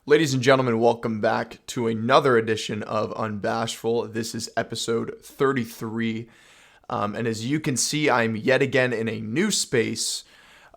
Ladies and gentlemen, welcome back to another edition of Unbashful. This is episode 33. And as you can see, I'm yet again in a new space.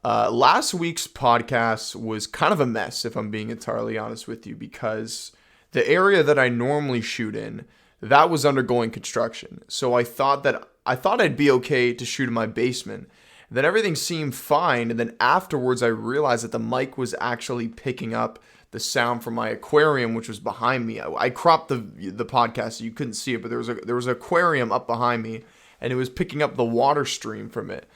Last week's podcast was kind of a mess, if I'm being entirely honest with you, because the area that I normally shoot in, that was undergoing construction. So I thought I'd be okay to shoot in my basement. Then everything seemed fine, and then afterwards I realized that the mic was actually picking up the sound from my aquarium, which was behind me. I cropped the podcast so you couldn't see it, but there was an aquarium up behind me, and it was picking up the water stream from it.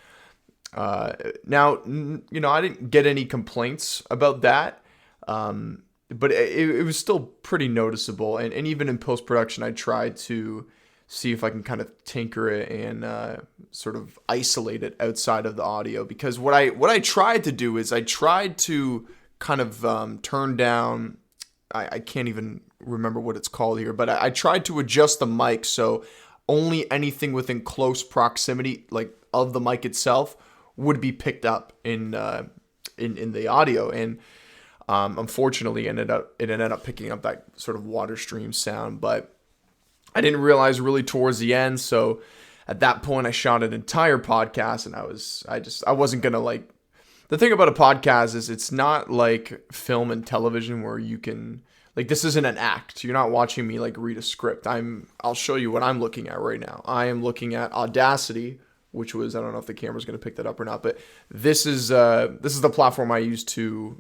Now, I didn't get any complaints about that, but it was still pretty noticeable. And even in post-production, I tried to see if I can kind of tinker it and sort of isolate it outside of the audio. Because what I tried to do is I tried to kind of turn down, I can't even remember what it's called here, but I tried to adjust the mic so only anything within close proximity, like of the mic itself, would be picked up in the audio. And unfortunately, it ended up picking up that sort of water stream sound, but I didn't realize really towards the end. So at that point, I shot an entire podcast, and I wasn't gonna like. The thing about a podcast is it's not like film and television where you can, like, this isn't an act. You're not watching me like read a script. I'll show you what I'm looking at right now. I am looking at Audacity, which was, I don't know if the camera's going to pick that up or not, but this is the platform I use to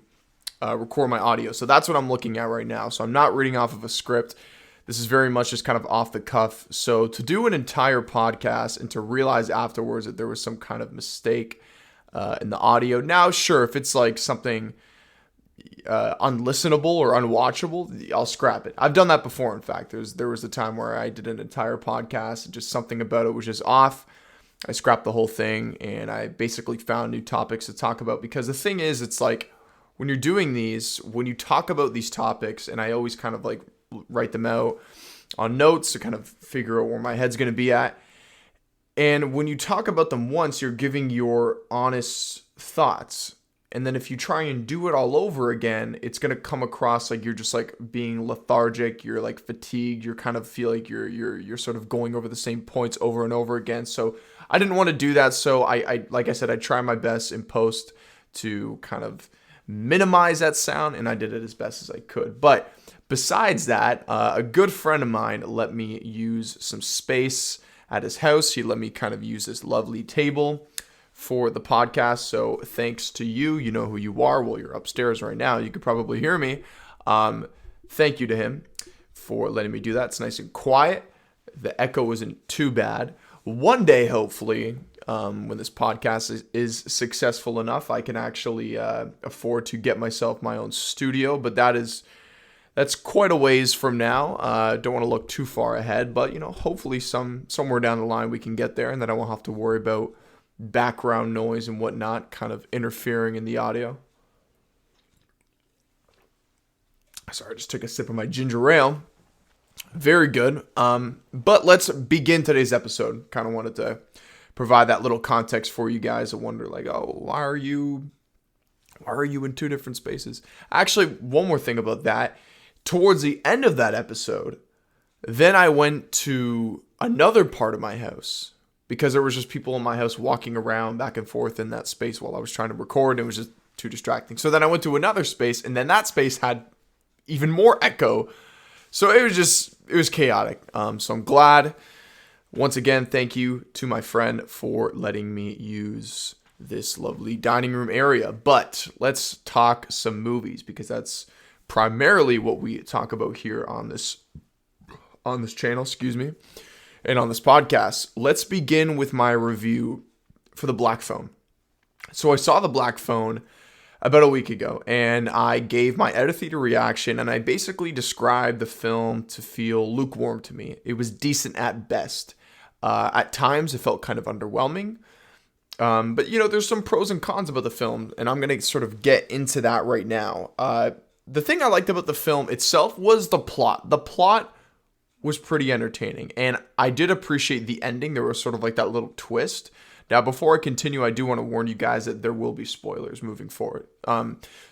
record my audio. So that's what I'm looking at right now. So I'm not reading off of a script. This is very much just kind of off the cuff. So to do an entire podcast and to realize afterwards that there was some kind of mistake in the audio. Now, sure, if it's like something unlistenable or unwatchable, I'll scrap it. I've done that before, in fact. There was a time where I did an entire podcast and just something about it was just off. I scrapped the whole thing, and I basically found new topics to talk about. Because the thing is, it's like when you're doing these, when you talk about these topics, and I always kind of like write them out on notes to kind of figure out where my head's going to be at. And when you talk about them once, you're giving your honest thoughts. And then if you try and do it all over again, it's going to come across like you're just like being lethargic, you're like fatigued, you kind of feel like you're sort of going over the same points over and over again. So I didn't want to do that. So I like I said, I try my best in post to kind of minimize that sound, and I did it as best as I could. But besides that, a good friend of mine let me use some space at his house. He let me kind of use this lovely table for the podcast. So thanks to you. You know who you are. Well, you're upstairs right now. You could probably hear me. Thank you to him for letting me do that. It's nice and quiet. The echo isn't too bad. One day, hopefully, when this podcast is successful enough, I can actually afford to get myself my own studio. But that's quite a ways from now. Don't want to look too far ahead, but hopefully somewhere down the line we can get there, and then I won't have to worry about background noise and whatnot kind of interfering in the audio. Sorry, I just took a sip of my ginger ale. Very good. But let's begin today's episode. Kind of wanted to provide that little context for you guys. I wonder, like, oh, why are you in two different spaces? Actually, one more thing about that. Towards the end of that episode, then I went to another part of my house because there was just people in my house walking around back and forth in that space while I was trying to record. It was just too distracting. So then I went to another space, and then that space had even more echo. So it was chaotic. So I'm glad. Once again, thank you to my friend for letting me use this lovely dining room area. But let's talk some movies, because that's primarily what we talk about here on this channel, and on this podcast. Let's begin with my review for The Black Phone. So I saw The Black Phone about a week ago, and I gave my out of theater reaction, and I basically described the film to feel lukewarm to me. It was decent at best. At times, it felt kind of underwhelming. But there's some pros and cons about the film, and I'm going to sort of get into that right now. The thing I liked about the film itself was the plot. The plot was pretty entertaining, and I did appreciate the ending. There was sort of like that little twist. Now, before I continue, I do want to warn you guys that there will be spoilers moving forward.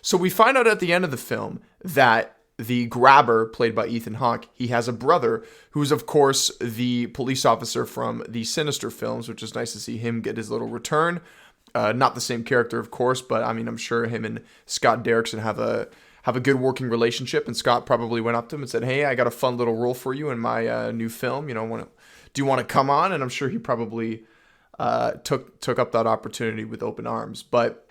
So we find out at the end of the film that the grabber, played by Ethan Hawke, he has a brother who's, of course, the police officer from the Sinister films, which is nice to see him get his little return. Not the same character, of course, but I mean, I'm sure him and Scott Derrickson have a good working relationship, and Scott probably went up to him and said, "Hey, I got a fun little role for you in my new film. Do you want to come on?" And I'm sure he probably took up that opportunity with open arms. But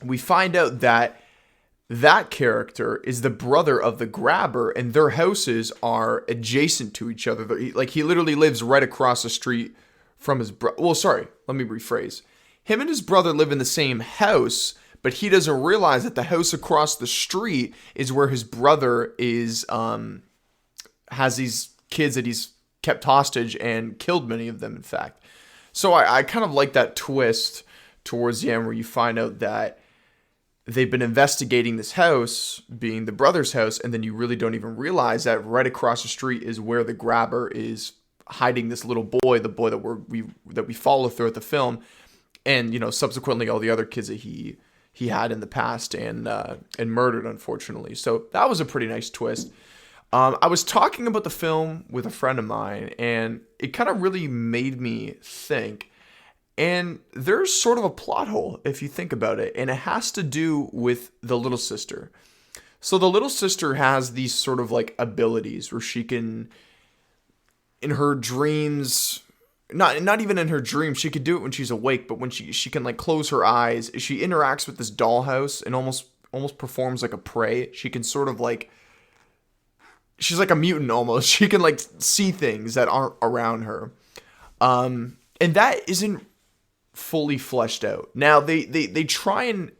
we find out that character is the brother of the grabber, and their houses are adjacent to each other. He literally lives right across the street from his brother. Well, sorry, let me rephrase. Him and his brother live in the same house, but he doesn't realize that the house across the street is where his brother has these kids that he's kept hostage and killed many of them, in fact. So I kind of like that twist towards the end where you find out that they've been investigating this house, being the brother's house, and then you really don't even realize that right across the street is where the grabber is hiding this little boy, the boy that we follow throughout the film, and subsequently all the other kids that he had in the past and murdered, unfortunately. So that was a pretty nice twist. I was talking about the film with a friend of mine, and it kind of really made me think. And there's sort of a plot hole, if you think about it, and it has to do with the little sister. So the little sister has these sort of like abilities where she can, in her dreams, not even in her dreams, she could do it when she's awake, but when she can like close her eyes, she interacts with this dollhouse and almost performs like a prey. She can sort of like, she's like a mutant almost. She can like see things that aren't around her. And that isn't fully fleshed out. Now they try and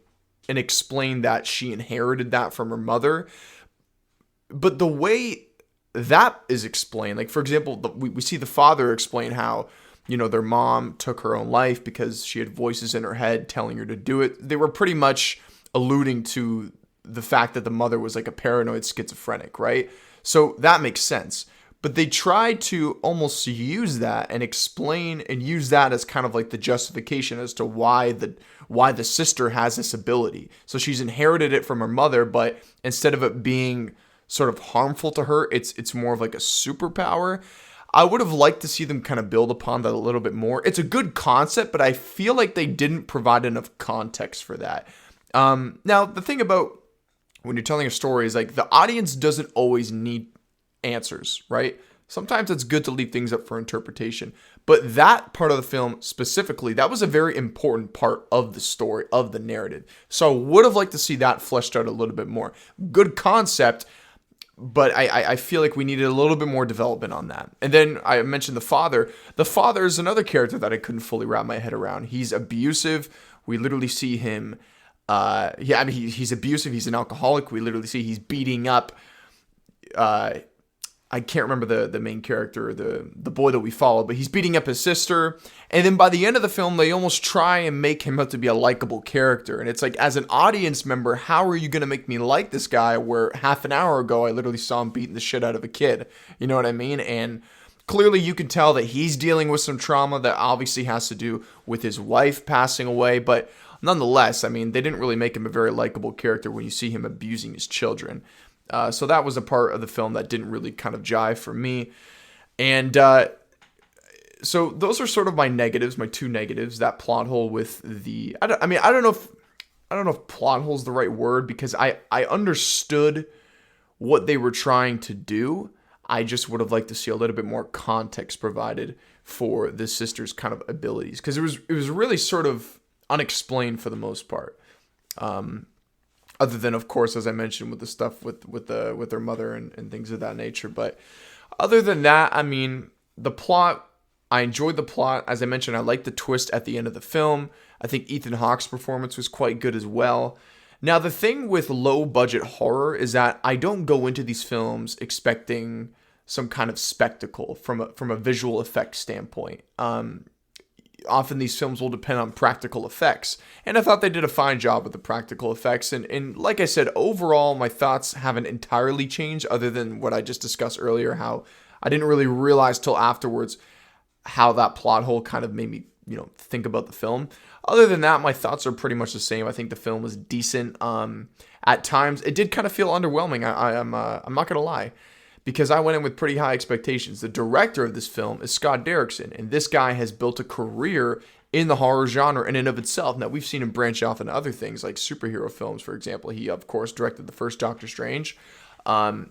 explain that she inherited that from her mother, but the way that is explained, like for example, we see the father explain how their mom took her own life because she had voices in her head telling her to do it. They were pretty much alluding to the fact that the mother was like a paranoid schizophrenic, right? So that makes sense. But they try to almost use that and explain and use that as kind of like the justification as to why the sister has this ability. So she's inherited it from her mother, but instead of it being sort of harmful to her, it's more of like a superpower. I would have liked to see them kind of build upon that a little bit more. It's a good concept, but I feel like they didn't provide enough context for that. Now, the thing about when you're telling a story is like the audience doesn't always need answers, right? Sometimes it's good to leave things up for interpretation. But that part of the film specifically, that was a very important part of the story, of the narrative. So I would have liked to see that fleshed out a little bit more. Good concept, but I feel like we needed a little bit more development on that. And then I mentioned the father. The father is another character that I couldn't fully wrap my head around. He's abusive. We literally see him, he's abusive. He's an alcoholic. We literally see he's beating up, I can't remember the main character, the boy that we follow, but he's beating up his sister. And then by the end of the film, they almost try and make him out to be a likable character. And it's like, as an audience member, how are you going to make me like this guy where half an hour ago, I literally saw him beating the shit out of a kid? You know what I mean? And clearly you can tell that he's dealing with some trauma that obviously has to do with his wife passing away. But nonetheless, I mean, they didn't really make him a very likable character when you see him abusing his children. So that was a part of the film that didn't really kind of jive for me. And so those are sort of my negatives, my two negatives. That plot hole with the... I don't know if plot hole is the right word, because I understood what they were trying to do. I just would have liked to see a little bit more context provided for the sister's kind of abilities, because it was really sort of unexplained for the most part. Other than, of course, as I mentioned, with the stuff with their mother and things of that nature. But other than that, I mean, the plot, I enjoyed the plot. As I mentioned, I liked the twist at the end of the film. I think Ethan Hawke's performance was quite good as well. Now, the thing with low-budget horror is that I don't go into these films expecting some kind of spectacle from a visual effects standpoint. Often these films will depend on practical effects. And I thought they did a fine job with the practical effects. And like I said, overall, my thoughts haven't entirely changed, other than what I just discussed earlier, how I didn't really realize till afterwards how that plot hole kind of made me, think about the film. Other than that, my thoughts are pretty much the same. I think the film was decent. At times, it did kind of feel underwhelming. I'm not gonna lie, because I went in with pretty high expectations. The director of this film is Scott Derrickson, and this guy has built a career in the horror genre in and of itself. Now, we've seen him branch off into other things like superhero films, for example. He, of course, directed the first Doctor Strange. And,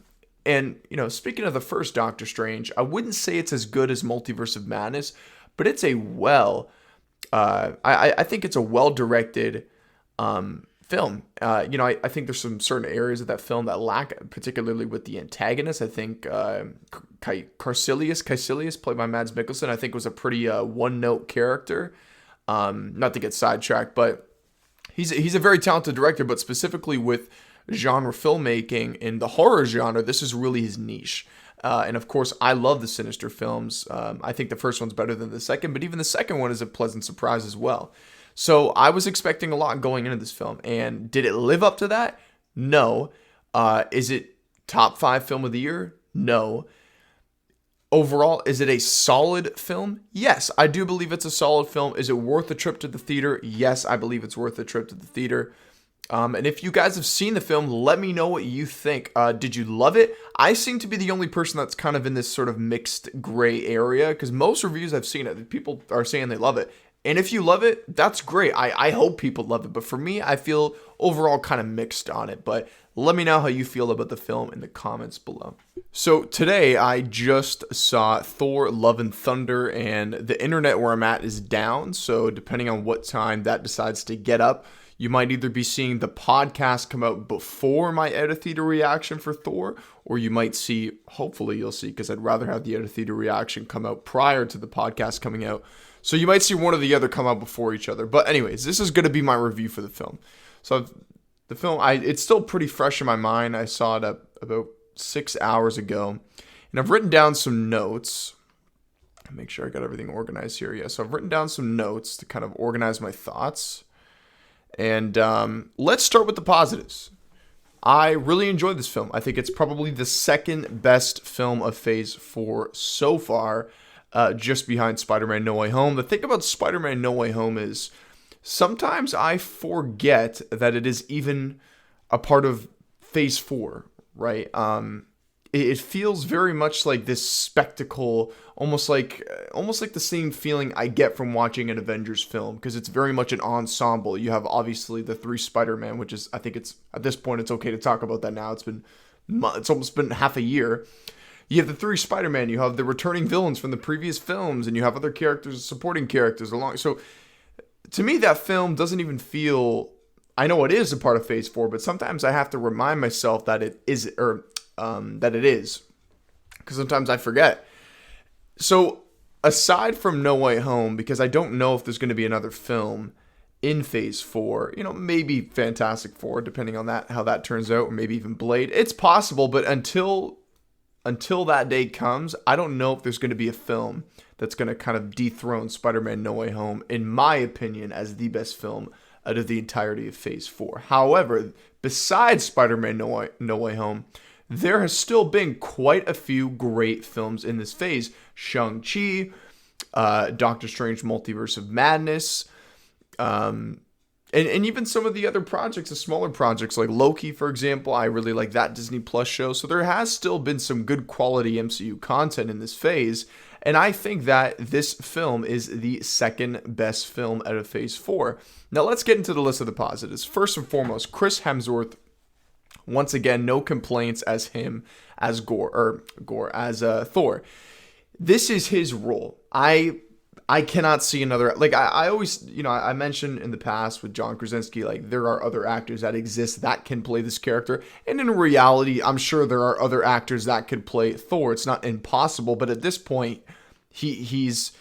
speaking of the first Doctor Strange, I wouldn't say it's as good as Multiverse of Madness, but it's a I think it's a well-directed film. I think there's some certain areas of that film that lack, particularly with the antagonist. I think Caecilius, played by Mads Mikkelsen, I think was a pretty one-note character. Not to get sidetracked, but he's a very talented director, but specifically with genre filmmaking in the horror genre, this is really his niche. And of course, I love the Sinister films. I think the first one's better than the second, but even the second one is a pleasant surprise as well. So I was expecting a lot going into this film, and did it live up to that? No. Is it top 5 film of the year? No. Overall, is it a solid film? Yes, I do believe it's a solid film. Is it worth a trip to the theater? Yes, I believe it's worth a trip to the theater. And if you guys have seen the film, let me know what you think. Did you love it? I seem to be the only person that's kind of in this sort of mixed gray area, because most reviews I've seen it, people are saying they love it. And if you love it, that's great. I hope people love it. But for me, I feel overall kind of mixed on it. But let me know how you feel about the film in the comments below. So today, I just saw Thor Love and Thunder, and the internet where I'm at is down. So depending on what time that decides to get up, you might either be seeing the podcast come out before my out-of-theater reaction for Thor, or you might see, hopefully you'll see, because I'd rather have the out-of-theater reaction come out prior to the podcast coming out. So you might see one or the other come out before each other. But anyways, this is going to be my review for the film. So the film, it's still pretty fresh in my mind. I saw it about 6 hours ago. And I've written down some notes. Make sure I got everything organized here. Yeah, so I've written down some notes to kind of organize my thoughts. And let's start with the positives. I really enjoyed this film. I think it's probably the second best film of Phase 4 so far, just behind Spider-Man No Way Home. The thing about Spider-Man No Way Home is sometimes I forget that it is even a part of Phase 4, right? It feels very much like this spectacle, almost like the same feeling I get from watching an Avengers film, because it's very much an ensemble. You have obviously the 3 Spider-Man, which is, I think it's, at this point, it's okay to talk about that now. It's almost been half a year. You have the 3 Spider-Man, you have the returning villains from the previous films, and you have other characters, supporting characters along. So to me, that film doesn't even feel, I know it is a part of Phase 4, but sometimes I have to remind myself that it is, because sometimes I forget. So aside from No Way Home, because I don't know if there's going to be another film in Phase 4, maybe Fantastic Four, depending on how that turns out, or maybe even Blade. It's possible, but until that day comes, I don't know if there's going to be a film that's going to kind of dethrone Spider-Man No Way Home, in my opinion, as the best film out of the entirety of Phase 4. However, besides Spider-Man No Way Home, there has still been quite a few great films in this phase. Shang-Chi, Doctor Strange Multiverse of Madness, and even some of the other projects, the smaller projects like Loki, for example. I really like that Disney Plus show. So there has still been some good quality MCU content in this phase. And I think that this film is the second best film out of Phase 4. Now let's get into the list of the positives. First and foremost, Chris Hemsworth. Once again, no complaints as him as Thor. This is his role. I cannot see another, like I always, I mentioned in the past with John Krasinski, like there are other actors that exist that can play this character. And in reality, I'm sure there are other actors that could play Thor. It's not impossible, but at this point, he's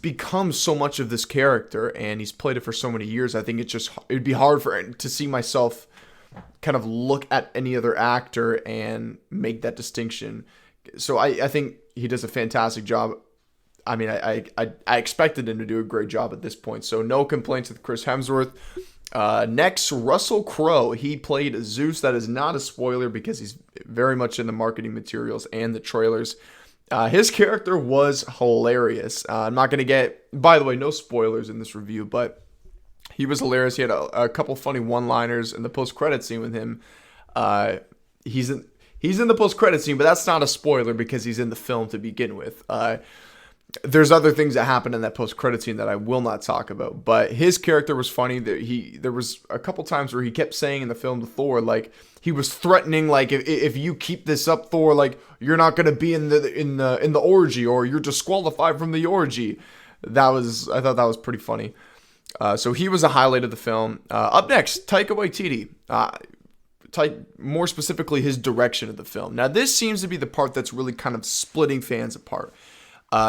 become so much of this character, and he's played it for so many years. I think it'd be hard to see myself kind of look at any other actor and make that distinction. So I think he does a fantastic job. I mean, I expected him to do a great job at this point. So no complaints with Chris Hemsworth. Next, Russell Crowe. He played Zeus. That is not a spoiler because he's very much in the marketing materials and the trailers. His character was hilarious. I'm not going to get, by the way, no spoilers in this review, but he was hilarious. He had a couple funny one-liners in the post-credit scene with him. He's in the post-credit scene, but that's not a spoiler because he's in the film to begin with. There's other things that happen in that post-credit scene that I will not talk about, but his character was funny. There was a couple times where he kept saying in the film to Thor, like, he was threatening, like, if you keep this up, Thor, like, you're not gonna be in the orgy, or you're disqualified from the orgy. I thought that was pretty funny. So he was a highlight of the film. Up next, Taika Waititi. More specifically, his direction of the film. Now, this seems to be the part that's really kind of splitting fans apart.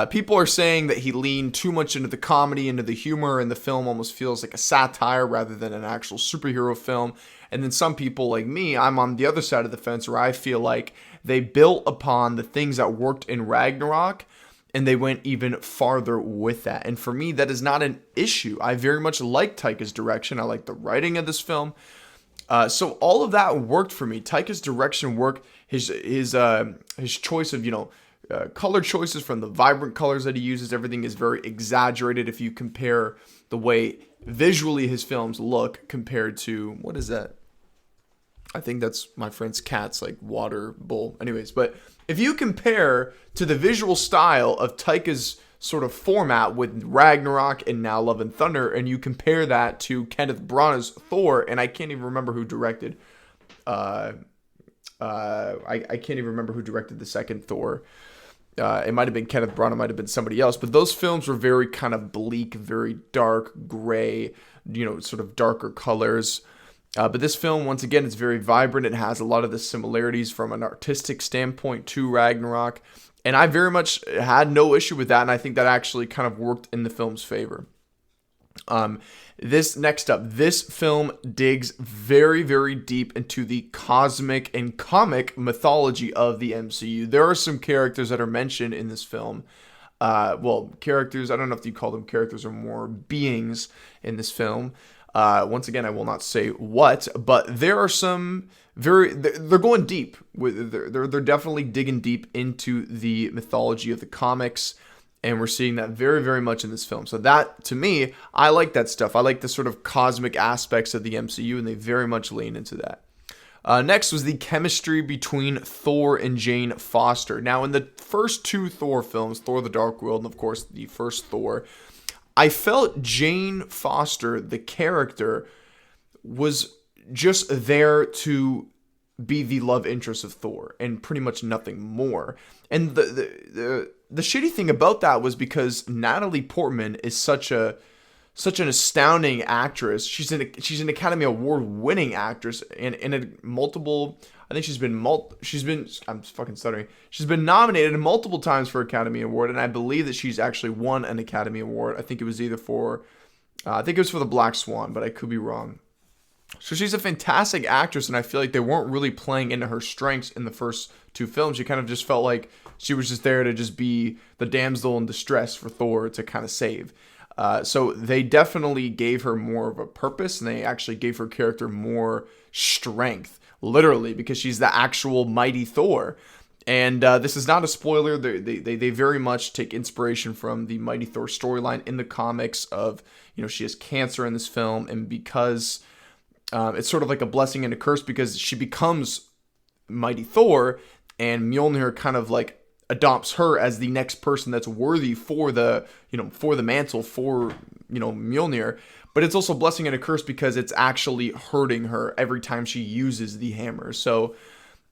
People are saying that he leaned too much into the comedy, into the humor, and the film almost feels like a satire rather than an actual superhero film. And then some people like me, I'm on the other side of the fence where I feel like they built upon the things that worked in Ragnarok and they went even farther with that. And for me, that is not an issue. I very much like Taika's direction. I like the writing of this film. So all of that worked for me. Taika's direction worked. His choice of, color choices, from the vibrant colors that he uses, everything is very exaggerated if you compare the way visually his films look compared to, what is that? I think that's my friend's cat's like water bowl. Anyways, but if you compare to the visual style of Taika's sort of format with Ragnarok and now Love and Thunder, and you compare that to Kenneth Branagh's Thor, and I can't even remember who directed I can't even remember who directed the second Thor. It might have been Kenneth Branagh, might have been somebody else, but those films were very kind of bleak, very dark, gray, sort of darker colors. But this film, once again, is very vibrant. It has a lot of the similarities from an artistic standpoint to Ragnarok, and I very much had no issue with that, and I think that actually kind of worked in the film's favor. This film digs very, very deep into the cosmic and comic mythology of the MCU. There are some characters that are mentioned in this film. Characters, I don't know if you call them characters or more beings in this film. Once again, I will not say what, but there are some they're going deep. They're definitely digging deep into the mythology of the comics. And we're seeing that very, very much in this film. So that, to me, I like that stuff. I like the sort of cosmic aspects of the MCU, and they very much lean into that. Next was the chemistry between Thor and Jane Foster. Now, in the first two Thor films, Thor the Dark World, and of course, the first Thor, I felt Jane Foster, the character, was just there to be the love interest of Thor and pretty much nothing more. And the shitty thing about that was because Natalie Portman is such an astounding actress. She's an Academy Award winning actress and in a multiple. I think she's been I'm fucking stuttering. She's been nominated multiple times for Academy Award, and I believe that she's actually won an Academy Award. I think it was either for The Black Swan, but I could be wrong. So she's a fantastic actress, and I feel like they weren't really playing into her strengths in the first two films. You kind of just felt like she was just there to just be the damsel in distress for Thor to kind of save. So they definitely gave her more of a purpose, and they actually gave her character more strength, literally, because she's the actual mighty Thor. And this is not a spoiler. They very much take inspiration from the Mighty Thor storyline in the comics of, she has cancer in this film, and because it's sort of like a blessing and a curse because she becomes Mighty Thor, and Mjolnir kind of like adopts her as the next person that's worthy for the mantle for Mjolnir. But it's also a blessing and a curse because it's actually hurting her every time she uses the hammer. So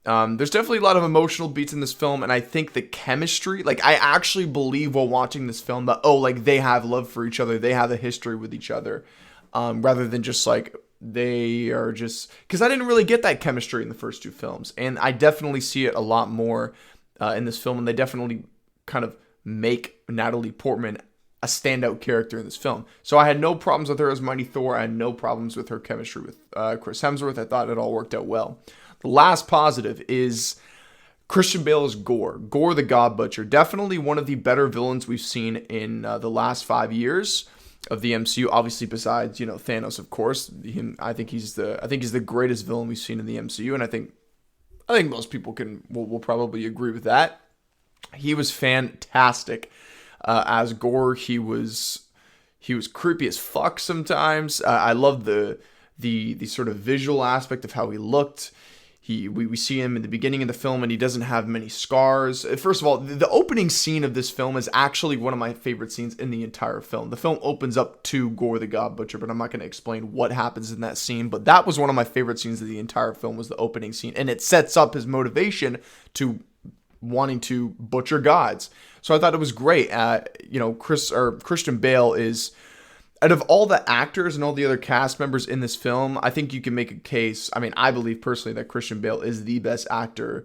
there's definitely a lot of emotional beats in this film, and I think the chemistry, like I actually believe while watching this film that they have love for each other, they have a history with each other, rather than just like they are just, because I didn't really get that chemistry in the first two films, and I definitely see it a lot more in this film, and they definitely kind of make Natalie Portman a standout character in this film. So I had no problems with her as Mighty Thor. I had no problems with her chemistry with Chris Hemsworth. I thought it all worked out well. The last positive is Christian Bale's Gore. Gore the God Butcher. Definitely one of the better villains we've seen in the last 5 years of the MCU, obviously besides Thanos, of course. I think he's the greatest villain we've seen in the MCU, and I think most people will probably agree with that. He was fantastic as Gore. He was creepy as fuck sometimes. I love the sort of visual aspect of how he looked. We see him in the beginning of the film, and he doesn't have many scars. First of all, the opening scene of this film is actually one of my favorite scenes in the entire film. The film opens up to Gore the God Butcher, but I'm not going to explain what happens in that scene. But that was one of my favorite scenes of the entire film, was the opening scene, and it sets up his motivation to wanting to butcher gods. So I thought it was great. Christian Bale is, out of all the actors and all the other cast members in this film, I think you can make a case. I mean, I believe personally that Christian Bale is the best actor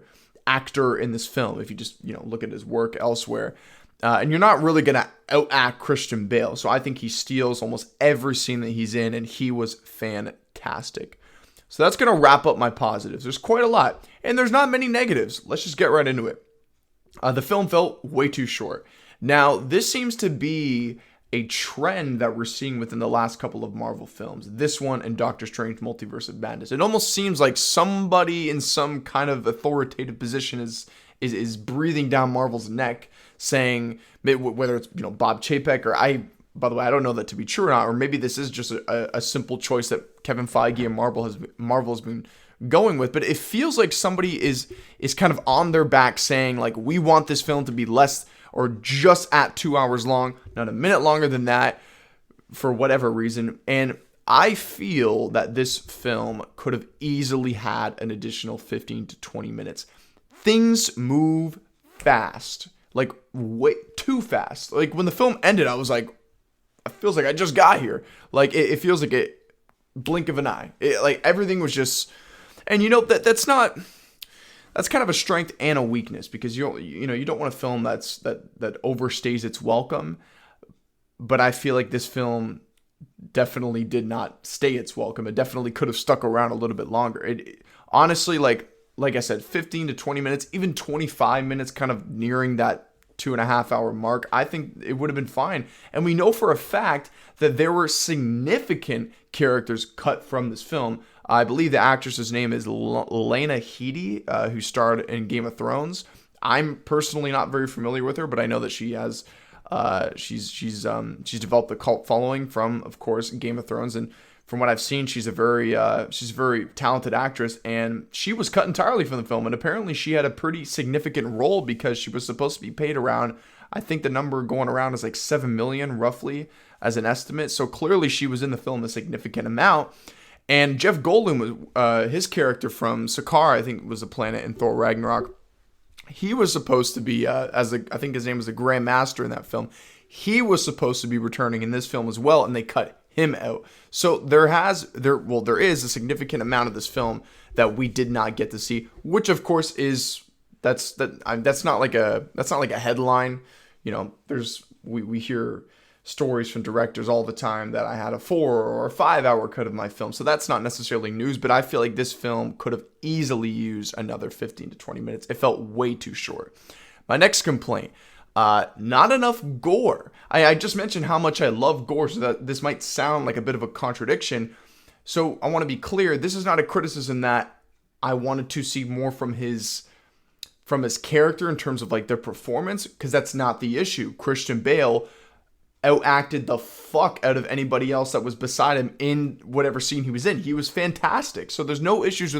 in this film. If you just, look at his work elsewhere, and you're not really going to outact Christian Bale. So I think he steals almost every scene that he's in, and he was fantastic. So that's going to wrap up my positives. There's quite a lot, and there's not many negatives. Let's just get right into it. The film felt way too short. Now, this seems to be a trend that we're seeing within the last couple of Marvel films. This one and Doctor Strange Multiverse of Madness. It almost seems like somebody in some kind of authoritative position is breathing down Marvel's neck, saying, whether it's Bob Chapek or by the way, I don't know that to be true or not, or maybe this is just a simple choice that Kevin Feige and Marvel has been going with, but it feels like somebody is kind of on their back saying, like, we want this film to be less or just at 2 hours long, not a minute longer than that, for whatever reason. And I feel that this film could have easily had an additional 15 to 20 minutes. Things move fast, like way too fast. Like when the film ended, I was like, it feels like I just got here. Like it feels like a blink of an eye. Like everything was just, and that's kind of a strength and a weakness, because you don't want a film that overstays its welcome. But I feel like this film definitely did not stay its welcome. It definitely could have stuck around a little bit longer. It honestly, like I said, 15 to 20 minutes, even 25 minutes, kind of nearing that 2.5 hour mark, I think it would have been fine. And we know for a fact that there were significant characters cut from this film. I believe the actress's name is Lena Headey, who starred in Game of Thrones. I'm personally not very familiar with her, but I know that she has she's developed a cult following from, of course, Game of Thrones, and from what I've seen, she's a very talented actress, and she was cut entirely from the film. And apparently, she had a pretty significant role because she was supposed to be paid around, I think the number going around is like $7 million roughly as an estimate. So clearly, she was in the film a significant amount. And Jeff Goldblum was his character from Sakaar, I think was the planet in Thor Ragnarok. He was supposed to be I think his name was the Grand Master in that film. He was supposed to be returning in this film as well, and they cut him out. So there is a significant amount of this film that we did not get to see, which of course is that's not like a headline. We hear stories from directors all the time that I had a 4 or a 5 hour cut of my film. So that's not necessarily news, but I feel like this film could have easily used another 15 to 20 minutes. It felt way too short. My next complaint, not enough gore. I just mentioned how much I love gore, so that this might sound like a bit of a contradiction. So I want to be clear. This is not a criticism that I wanted to see more from his character in terms of like their performance, because that's not the issue. Christian Bale outacted the fuck out of anybody else that was beside him in whatever scene he was in. He was fantastic. So there's no issues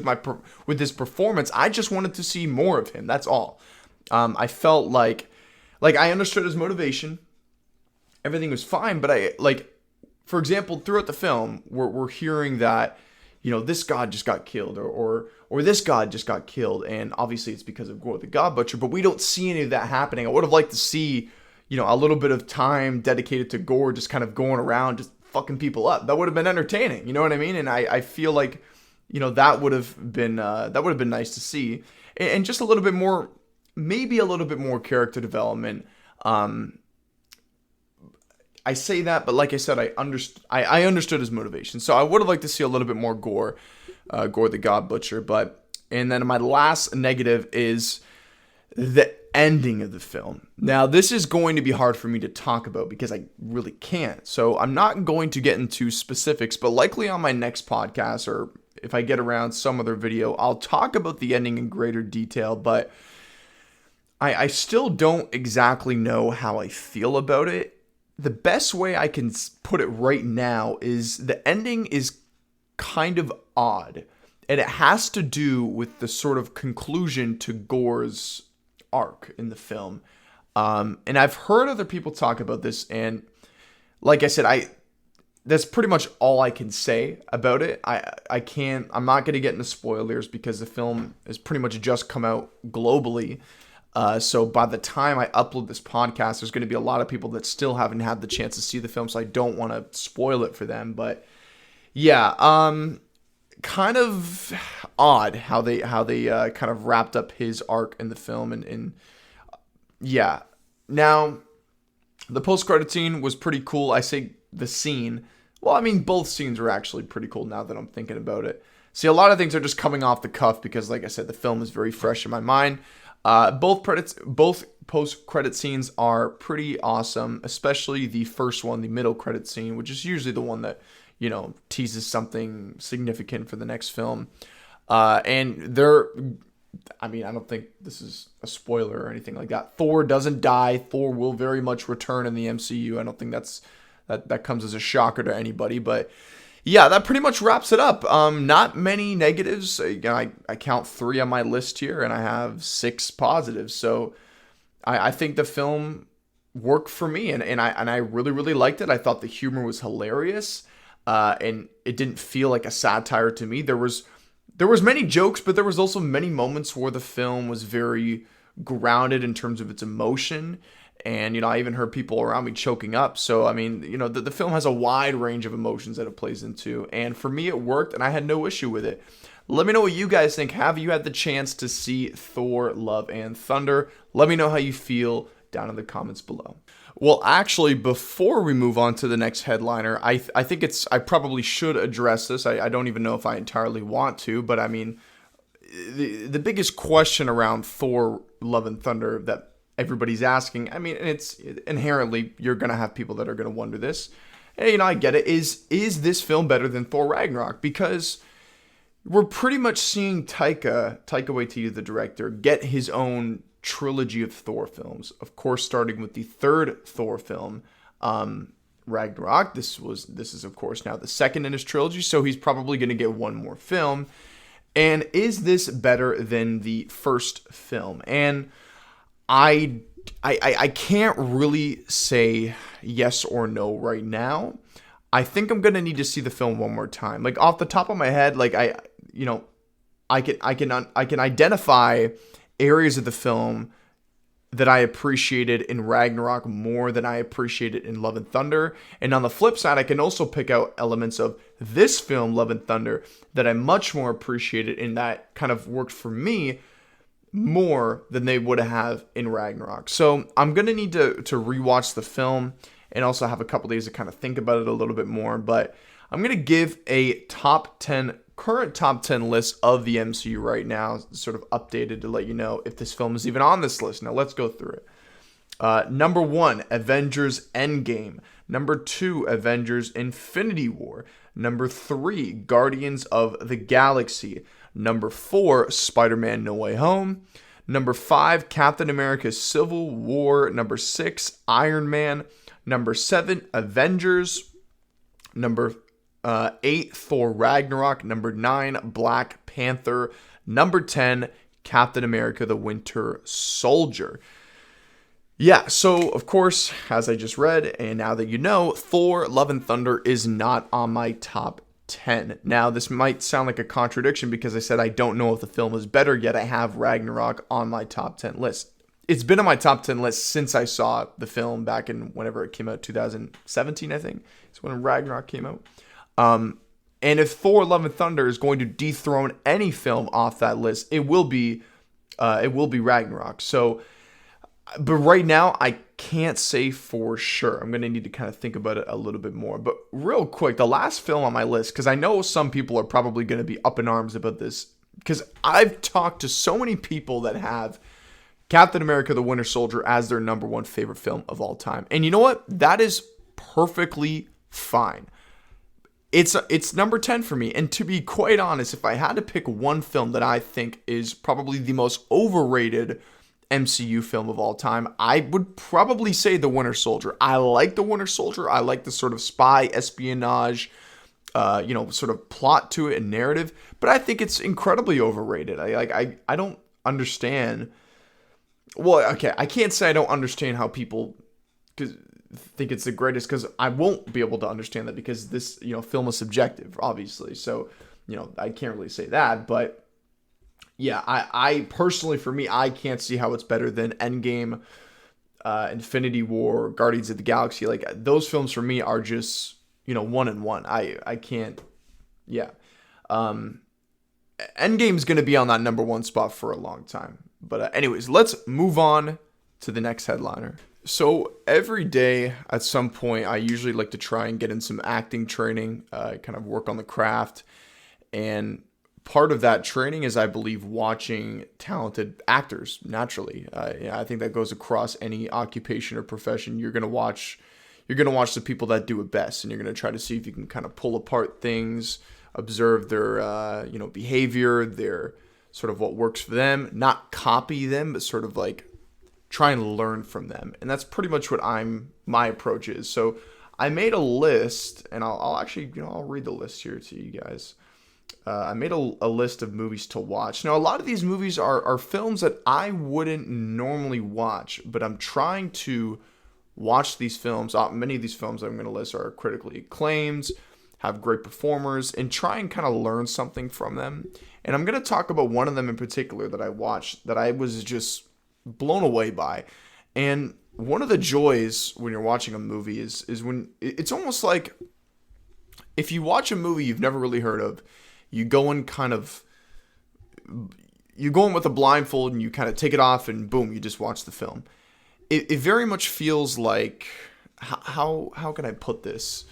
with his performance. I just wanted to see more of him. That's all. I felt like I understood his motivation. Everything was fine, but for example, throughout the film, we're hearing that, this god just got killed, or this god just got killed, and obviously it's because of Gore the God Butcher, but we don't see any of that happening. I would have liked to see, a little bit of time dedicated to Gore just kind of going around, just fucking people up. That would have been entertaining, you know what I mean? And I feel like, that would have been nice to see, and just a little bit more, maybe a little bit more character development. I say that, but like I said, I understood his motivation. So I would have liked to see a little bit more Gore the God Butcher. And then my last negative is the ending of the film. Now, this is going to be hard for me to talk about because I really can't. So I'm not going to get into specifics, but likely on my next podcast, or if I get around some other video, I'll talk about the ending in greater detail. But I still don't exactly know how I feel about it. The best way I can put it right now is the ending is kind of odd. And it has to do with the sort of conclusion to Gore's arc in the film. And I've heard other people talk about this, and like I said, that's pretty much all I can say about it. I'm not going to get into spoilers because the film has pretty much just come out globally. So by the time I upload this podcast, there's going to be a lot of people that still haven't had the chance to see the film, so I don't want to spoil it for them. But yeah, kind of odd how they kind of wrapped up his arc in the film, and yeah. Now, the post-credit scene was pretty cool. I say the scene. Well, I mean, both scenes were actually pretty cool now that I'm thinking about it. See, a lot of things are just coming off the cuff because, like I said, the film is very fresh in my mind. Both post-credit scenes are pretty awesome, especially the first one, the middle credit scene, which is usually the one that, teases something significant for the next film. And I don't think this is a spoiler or anything like that. Thor doesn't die. Thor will very much return in the MCU. I don't think that comes as a shocker to anybody, but yeah, that pretty much wraps it up. Not many negatives. I count 3 on my list here, and I have 6 positives. So I think the film worked for me, and I really, really liked it. I thought the humor was hilarious, and it didn't feel like a satire to me. There was many jokes, but there was also many moments where the film was very grounded in terms of its emotion. And, I even heard people around me choking up. So, the film has a wide range of emotions that it plays into. And for me, it worked, and I had no issue with it. Let me know what you guys think. Have you had the chance to see Thor Love and Thunder? Let me know how you feel down in the comments below. Well, actually, before we move on to the next headliner, I think I probably should address this. I don't even know if I entirely want to, but the biggest question around Thor Love and Thunder that everybody's asking, and it's inherently, you're going to have people that are going to wonder this. And, I get it. Is this film better than Thor Ragnarok? Because we're pretty much seeing Taika Waititi, the director, get his own trilogy of Thor films. Of course, starting with the third Thor film, Ragnarok. This is, of course, now the second in his trilogy, so he's probably going to get one more film. And is this better than the first film? And I can't really say yes or no right now. I think I'm gonna need to see the film one more time. Like, off the top of my head, like I can identify areas of the film that I appreciated in Ragnarok more than I appreciated in Love and Thunder. And on the flip side, I can also pick out elements of this film, Love and Thunder, that I much more appreciated and that kind of worked for me more than they would have in Ragnarok. So I'm going to need to rewatch the film and also have a couple days to kind of think about it a little bit more. But I'm going to give a current top 10 list of the MCU right now, sort of updated to let you know if this film is even on this list. Now let's go through it. Number 1, Avengers Endgame. Number 2, Avengers Infinity War. Number 3, Guardians of the Galaxy. Number 4, Spider-Man No Way Home. Number 5, Captain America Civil War. Number 6, Iron Man. Number 7, Avengers. Number 8, Thor Ragnarok. Number 9, Black Panther. Number 10, Captain America the Winter Soldier. Yeah, so of course, as I just read, and now that you know, Thor Love and Thunder is not on my top 10. Now, this might sound like a contradiction because I said I don't know if the film is better, yet I have Ragnarok on my top 10 list. It's been on my top 10 list since I saw the film back in whenever it came out, 2017, I think. It's when Ragnarok came out. And if Thor Love and Thunder is going to dethrone any film off that list, it will be Ragnarok. So, but right now, I can't say for sure. I'm going to need to kind of think about it a little bit more. But real quick, the last film on my list, because I know some people are probably going to be up in arms about this, because I've talked to so many people that have Captain America the Winter Soldier as their number 1 favorite film of all time. And you know what? That is perfectly fine. It's number 10 for me. And to be quite honest, if I had to pick one film that I think is probably the most overrated MCU film of all time, I would probably say The Winter Soldier. I like The Winter Soldier. I like the sort of spy espionage, sort of plot to it and narrative, but I think it's incredibly overrated. I don't understand. Well, okay, I can't say I don't understand how people think it's the greatest, because I won't be able to understand that, because this, film is subjective, obviously. So, I can't really say that, but yeah, I personally, for me, I can't see how it's better than Endgame, Infinity War, Guardians of the Galaxy. Like, those films for me are just, one and one. I can't, yeah. Endgame's going to be on that number one spot for a long time. But anyways, let's move on to the next headliner. So every day at some point, I usually like to try and get in some acting training, kind of work on the craft. And part of that training is, I believe, watching talented actors naturally. I think that goes across any occupation or profession. You're going to watch the people that do it best, and you're going to try to see if you can kind of pull apart things, observe their, behavior, their sort of what works for them, not copy them, but sort of like try and learn from them. And that's pretty much what my approach is. So I made a list, and I'll actually, I'll read the list here to you guys. I made a list of movies to watch. Now, a lot of these movies are films that I wouldn't normally watch, but I'm trying to watch these films. Many of these films I'm going to list are critically acclaimed, have great performers, and try and kind of learn something from them. And I'm going to talk about one of them in particular that I watched that I was just blown away by. And one of the joys when you're watching a movie is when it's almost like if you watch a movie you've never really heard of, you go in with a blindfold and you kind of take it off and boom, you just watch the film. It very much feels like, how can I put this?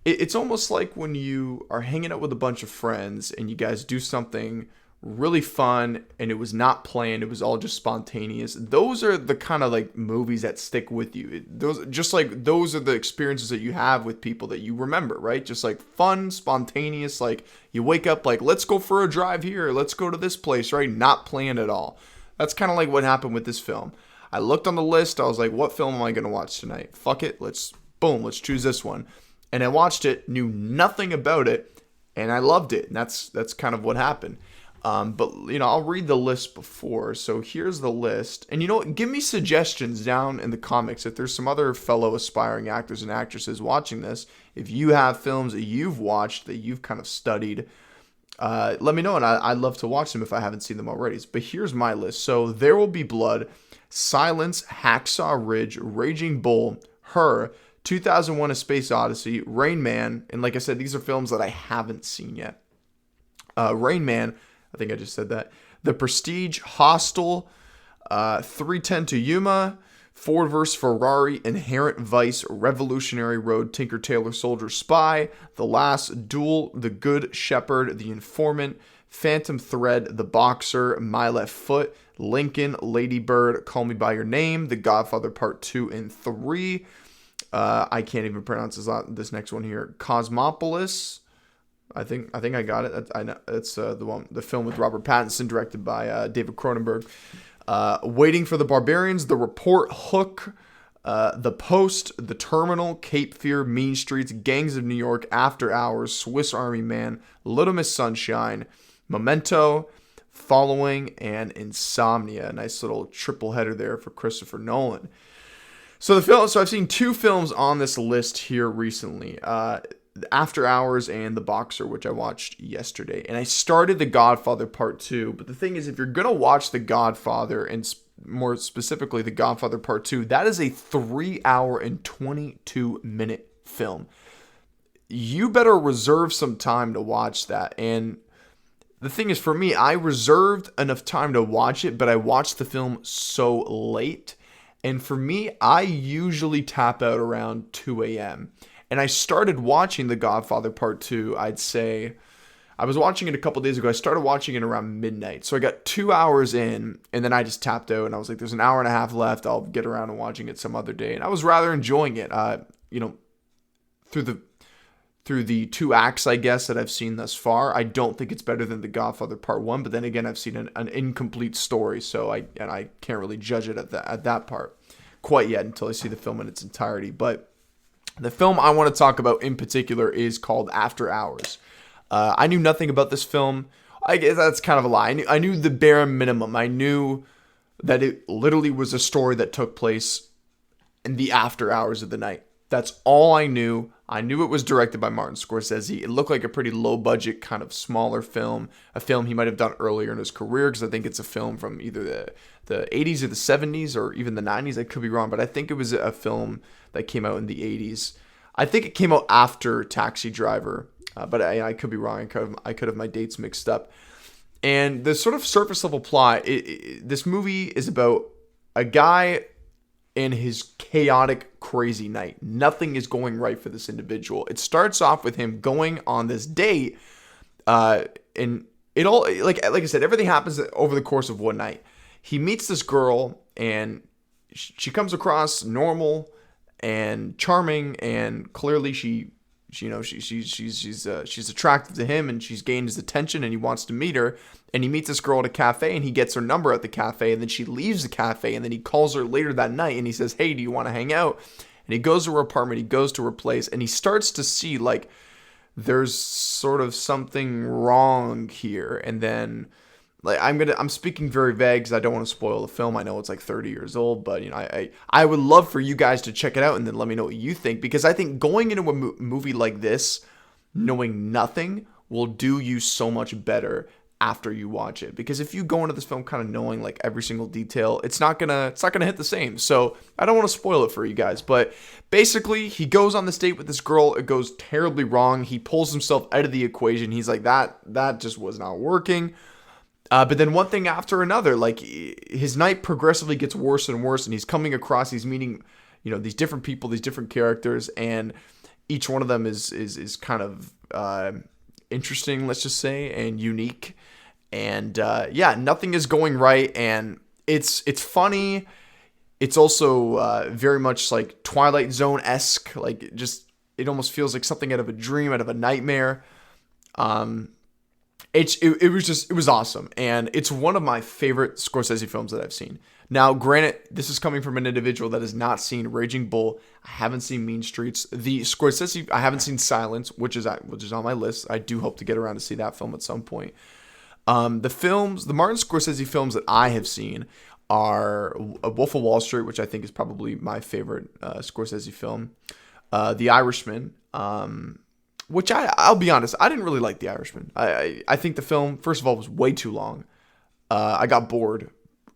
It's almost like when you are hanging out with a bunch of friends and you guys do something really fun and it was not planned, it was all just spontaneous. Those are the kind of like movies that stick with you. Those are the experiences that you have with people that you remember, right? Just like fun, spontaneous, like you wake up like, let's go for a drive here, let's go to this place, right? Not planned at all. That's kind of like what happened with this film. I looked on the list, I was like, what film am I going to watch tonight? Fuck it, let's choose this one. And I watched it, knew nothing about it, and I loved it. And that's kind of what happened. But I'll read the list before. So here's the list. And give me suggestions down in the comments if there's some other fellow aspiring actors and actresses watching this. If you have films that you've watched that you've kind of studied, let me know, and I'd love to watch them if I haven't seen them already. But here's my list. So There Will Be Blood, Silence, Hacksaw Ridge, Raging Bull, Her, 2001: A Space Odyssey, Rain Man, and like I said, these are films that I haven't seen yet. Rain Man, I think I just said that. The Prestige, Hostel, 3:10 to Yuma, Ford vs. Ferrari, Inherent Vice, Revolutionary Road, Tinker Tailor Soldier Spy, The Last Duel, The Good Shepherd, The Informant, Phantom Thread, The Boxer, My Left Foot, Lincoln, Lady Bird, Call Me By Your Name, The Godfather Part 2 and 3. I can't even pronounce this next one here. Cosmopolis. I think I got it. I know it's the film with Robert Pattinson, directed by David Cronenberg. Waiting for the Barbarians, The Report, Hook, The Post, The Terminal, Cape Fear, Mean Streets, Gangs of New York, After Hours, Swiss Army Man, Little Miss Sunshine, Memento, Following, and Insomnia. A nice little triple header there for Christopher Nolan. So I've seen two films on this list here recently. After Hours and The Boxer, which I watched yesterday. And I started The Godfather Part 2. But the thing is, if you're going to watch The Godfather, and more specifically The Godfather Part 2, that is a 3-hour and 22-minute film. You better reserve some time to watch that. And the thing is, for me, I reserved enough time to watch it, but I watched the film so late. And for me, I usually tap out around 2 a.m. And I started watching The Godfather Part 2, I'd say, I was watching it a couple days ago. I started watching it around midnight. So I got 2 hours in, and then I just tapped out, and I was like, there's an hour and a half left. I'll get around to watching it some other day. And I was rather enjoying it, through through the 2 acts, I guess, that I've seen thus far, I don't think it's better than The Godfather Part 1, but then again, I've seen an incomplete story, so I can't really judge it at that part quite yet until I see the film in its entirety. But the film I want to talk about in particular is called After Hours. I knew nothing about this film. I guess that's kind of a lie. I knew the bare minimum. I knew that it literally was a story that took place in the after hours of the night. That's all I knew. I knew it was directed by Martin Scorsese. It looked like a pretty low budget, kind of smaller film, a film he might have done earlier in his career, because I think it's a film from either the 80s or the 70s or even the 90s. I could be wrong, but I think it was a film that came out in the 80s. I think it came out after Taxi Driver, but I could be wrong. I could have my dates mixed up. And the sort of surface level plot, this movie is about a guy in his chaotic, crazy night. Nothing is going right for this individual. It starts off with him going on this date, and it all, like I said, everything happens over the course of one night. He meets this girl, and she comes across normal and charming, and clearly she's attracted to him, and she's gained his attention, and he wants to meet her. And he meets this girl at a cafe, and he gets her number at the cafe, and then she leaves the cafe, and then he calls her later that night, and he says, "Hey, do you want to hang out?" And he goes to her apartment, he goes to her place, and he starts to see, like, there's sort of something wrong here. And then, like, I'm speaking very vague because I don't want to spoil the film. I know it's like 30 years old, but, you know, I would love for you guys to check it out and then let me know what you think, because I think going into a movie like this, knowing nothing, will do you so much better after you watch it. Because if you go into this film kind of knowing like every single detail, it's not gonna hit the same. So I don't want to spoil it for you guys, but basically he goes on this date with this girl. It goes terribly wrong. He pulls himself out of the equation. He's like, that just was not working. But then one thing after another, like, his night progressively gets worse and worse, and he's meeting, you know, these different people, these different characters, and each one of them is kind of interesting, let's just say, and unique. And nothing is going right, and it's funny. It's also very much like Twilight Zone-esque, like, it almost feels like something out of a dream, out of a nightmare. It was awesome, and it's one of my favorite Scorsese films that I've seen. Now, granted, this is coming from an individual that has not seen Raging Bull. I haven't seen Mean Streets. The Scorsese, I haven't seen Silence, which is on my list. I do hope to get around to see that film at some point. The Martin Scorsese films that I have seen are Wolf of Wall Street, which I think is probably my favorite Scorsese film. The Irishman, which I'll be honest, I didn't really like The Irishman. I think the film, first of all, was way too long. I got bored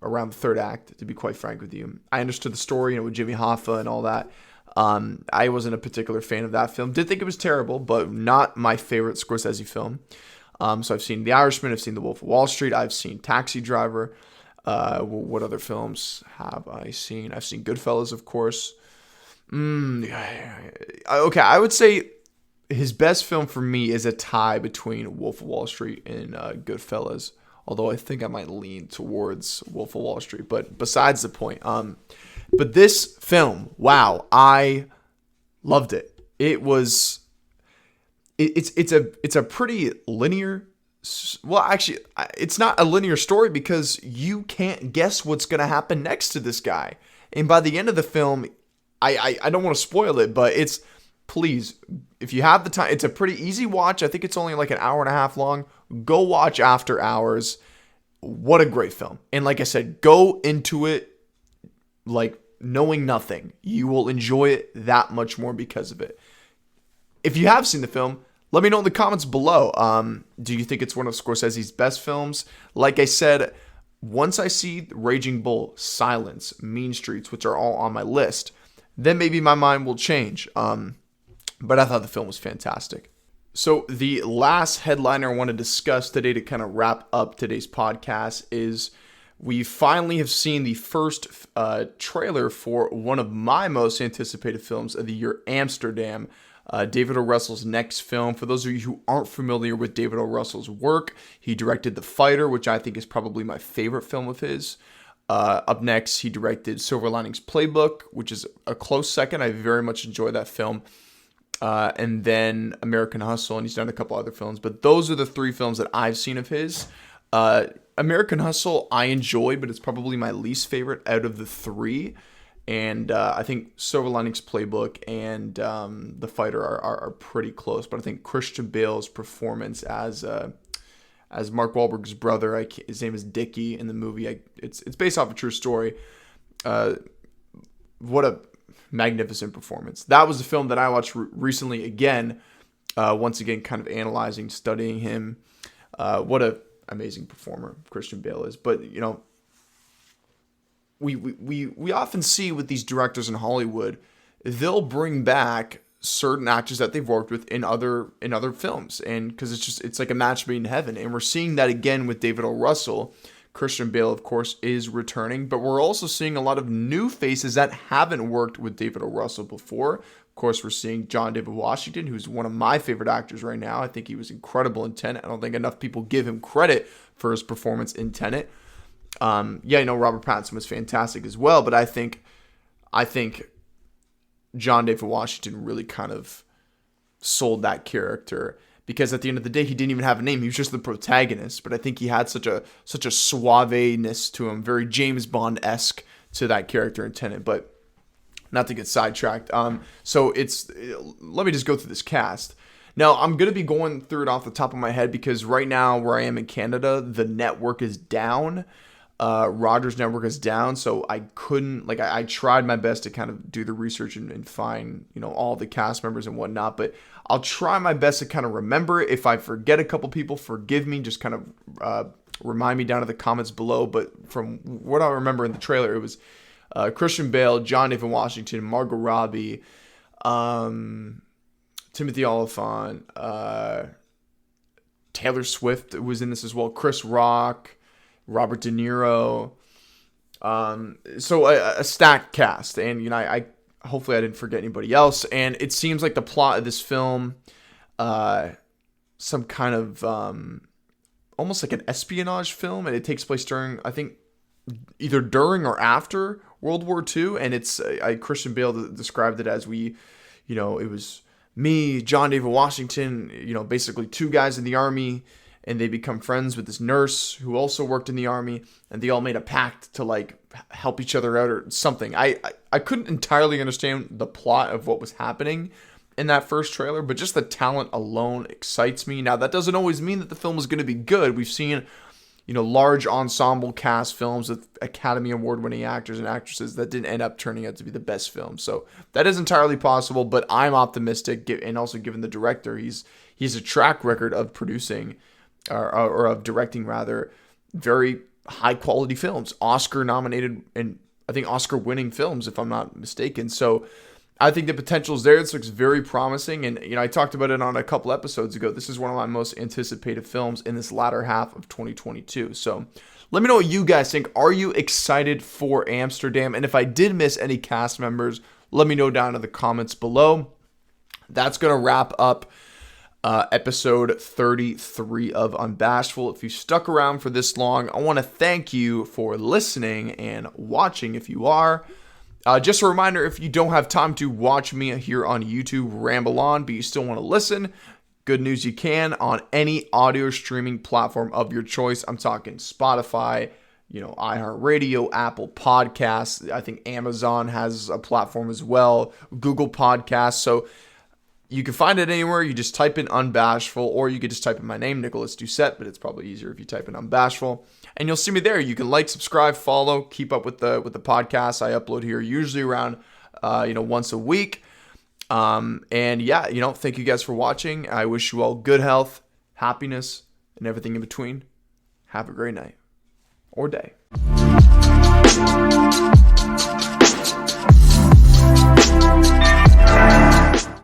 around the third act, to be quite frank with you. I understood the story, you know, with Jimmy Hoffa and all that. I wasn't a particular fan of that film. Did think it was terrible, but not my favorite Scorsese film. So I've seen The Irishman, I've seen The Wolf of Wall Street, I've seen Taxi Driver. What other films have I seen? I've seen Goodfellas, of course. Okay, I would say his best film for me is a tie between Wolf of Wall Street and Goodfellas. Although I think I might lean towards Wolf of Wall Street. But besides the point. But this film, wow, I loved it. It's a pretty linear. Well, actually, it's not a linear story because you can't guess what's going to happen next to this guy. And by the end of the film, I don't want to spoil it, but please, if you have the time, it's a pretty easy watch. I think it's only like an hour and a half long. Go watch After Hours. What a great film. And like I said, go into it like knowing nothing. You will enjoy it that much more because of it. If you have seen the film, let me know in the comments below. Do you think it's one of Scorsese's best films? Like I said, once I see Raging Bull, Silence, Mean Streets, which are all on my list, then maybe my mind will change. But I thought the film was fantastic. So the last headliner I want to discuss today to kind of wrap up today's podcast is we finally have seen the first trailer for one of my most anticipated films of the year, Amsterdam. David O. Russell's next film. For those of you who aren't familiar with David O. Russell's work, he directed The Fighter, which I think is probably my favorite film of his. Up next, he directed Silver Linings Playbook, which is a close second. I very much enjoy that film. and then American Hustle, and he's done a couple other films. But those are the 3 films that I've seen of his. American Hustle I enjoy, but it's probably my least favorite out of the 3. And I think Silver Linings Playbook and The Fighter are pretty close. But I think Christian Bale's performance as Mark Wahlberg's brother, his name is Dickie in the movie. It's based off a true story. What a magnificent performance. That was a film that I watched recently again, once again kind of analyzing, studying him. What a amazing performer Christian Bale is. But, you know, we often see with these directors in Hollywood, they'll bring back certain actors that they've worked with in other films, and because it's like a match made in heaven. And we're seeing that again with David O. Russell. Christian Bale, of course, is returning, but we're also seeing a lot of new faces that haven't worked with David O. Russell before. Of course, we're seeing John David Washington, who's one of my favorite actors right now. I think he was incredible in Tenet. I don't think enough people give him credit for his performance in Tenet. Robert Pattinson was fantastic as well, but I think John David Washington really kind of sold that character, because at the end of the day, he didn't even have a name. He was just the protagonist, but I think he had such a suaveness to him, very James Bond-esque to that character in Tenet. But not to get sidetracked. Let me just go through this cast. Now, I'm going to be going through it off the top of my head because right now where I am in Canada, the network is down. Rogers Network is down, so I couldn't, I tried my best to kind of do the research and find, all the cast members and whatnot, but I'll try my best to kind of remember it. If I forget a couple people, forgive me, just kind of remind me down in the comments below. But from what I remember in the trailer, it was Christian Bale, John David Washington, Margot Robbie, Timothy Olyphant, Taylor Swift was in this as well, Chris Rock, Robert De Niro. So a stacked cast, and I hopefully I didn't forget anybody else. And it seems like the plot of this film, some kind of almost like an espionage film, and it takes place during, I think, either during or after World War II. And it's Christian Bale described it as it was me, John David Washington, basically 2 guys in the army, and they become friends with this nurse who also worked in the army, and they all made a pact to help each other out or something. I couldn't entirely understand the plot of what was happening in that first trailer, but just the talent alone excites me. Now, that doesn't always mean that the film is going to be good. We've seen, large ensemble cast films with Academy Award-winning actors and actresses that didn't end up turning out to be the best film. So that is entirely possible, but I'm optimistic, and also given the director, he's a track record of producing or of directing rather, very high quality films, Oscar nominated and I think Oscar winning films, if I'm not mistaken. So I think the potential is there. This looks very promising. And, I talked about it on a couple episodes ago. This is one of my most anticipated films in this latter half of 2022. So let me know what you guys think. Are you excited for Amsterdam? And if I did miss any cast members, let me know down in the comments below. That's going to wrap up episode 33 of Unbashful. If you stuck around for this long, I want to thank you for listening and watching if you are. Just a reminder, if you don't have time to watch me here on YouTube ramble on, but you still want to listen, good news, you can on any audio streaming platform of your choice. I'm talking Spotify, iHeartRadio, Apple Podcasts. I think Amazon has a platform as well, Google Podcasts. So you can find it anywhere. You just type in Unbashful, or you could just type in my name, Nicholas Doucette, but it's probably easier if you type in Unbashful, and you'll see me there. You can subscribe, follow, keep up with the podcast. I upload here usually around once a week. Thank you guys for watching. I wish you all good health, happiness, and everything in between. Have a great night or day.